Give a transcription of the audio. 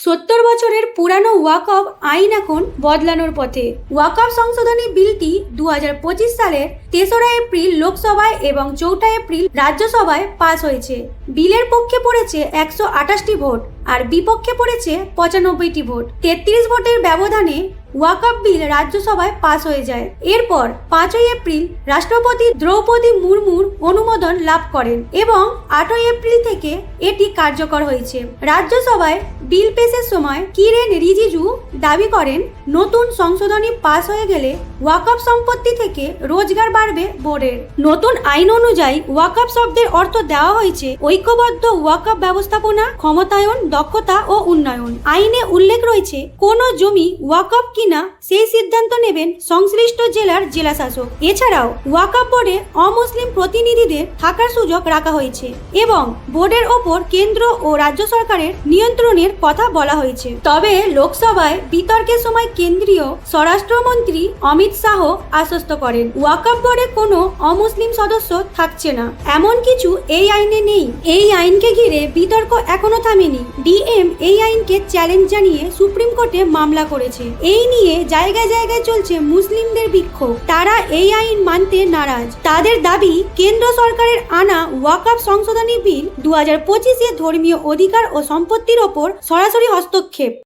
70 বছরের পুরানো ওয়াকফ আইন এখন বদলানোর পথে। ওয়াকফ সংশোধনী বিলটি 2025 সালের 3রা এপ্রিল লোকসভায় এবং 4ঠা এপ্রিল রাজ্যসভায় পাস হয়েছে। বিলের পক্ষে পড়েছে 128টি ভোট আর বিপক্ষে পড়েছে 95টি ভোট। 33 ভোটের ব্যবধানে ওয়াকফ বিল রাজ্যসভায় পাস হয়ে যায়। এরপর 5ই এপ্রিল রাষ্ট্রপতি দ্রৌপদী মুর্মুর অনুমোদন লাভ করেন এবং 8ই এপ্রিল থেকে এটি কার্যকর হয়েছে। রাজ্যসভায় বিল পেশের সময় কিরেন রিজিজু দাবি করেন, নতুন সংশোধনী পাস হয়ে গেলে ওয়াকফ সম্পত্তি থেকে রোজগার বাড়বে বোর্ডের। নতুন আইন অনুযায়ী ওয়াকফ শব্দের অর্থ দেওয়া হয়েছে ঐক্যবদ্ধ ওয়াকফ ব্যবস্থাপনা, ক্ষমতায়ন, দক্ষতা ও উন্নয়ন। আইনে উল্লেখ রয়েছে কোনো জমি ওয়াকফ কিনা সেই সিদ্ধান্ত নেবেন সংশ্লিষ্ট জেলার জেলাশাসক। এছাড়াও ওয়াকফ বোর্ডে অমুসলিম প্রতিনিধিদের থাকার সুযোগ রাখা হয়েছে এবং বোর্ডের ওপর কেন্দ্র ও রাজ্য সরকারের নিয়ন্ত্রণের কথা বলা হয়েছে। তবে লোকসভায় বিতর্কের সময় কেন্দ্রীয় স্বরাষ্ট্রমন্ত্রী অমিত শাহ আশ্বস্ত করেন, ওয়াকফ বোর্ডে কোনো অমুসলিম সদস্য থাকছে না, এমন কিছু এই আইনে নেই। এই আইনকে ঘিরে বিতর্ক এখনো থামেনি। ডিএম এই আইনকে চ্যালেঞ্জ জানিয়ে সুপ্রিম কোর্টে মামলা করেছে। এই নিয়ে জায়গায় জায়গায় চলছে মুসলিমদের বিক্ষোভ। তারা এই আইন মানতে নারাজ। তাদের দাবি, কেন্দ্র সরকারের আনা ওয়াকফ সংশোধনী বিল 2025-এ ধর্মীয় অধিকার ও সম্পত্তির ওপর সরাসরি হস্তক্ষেপ।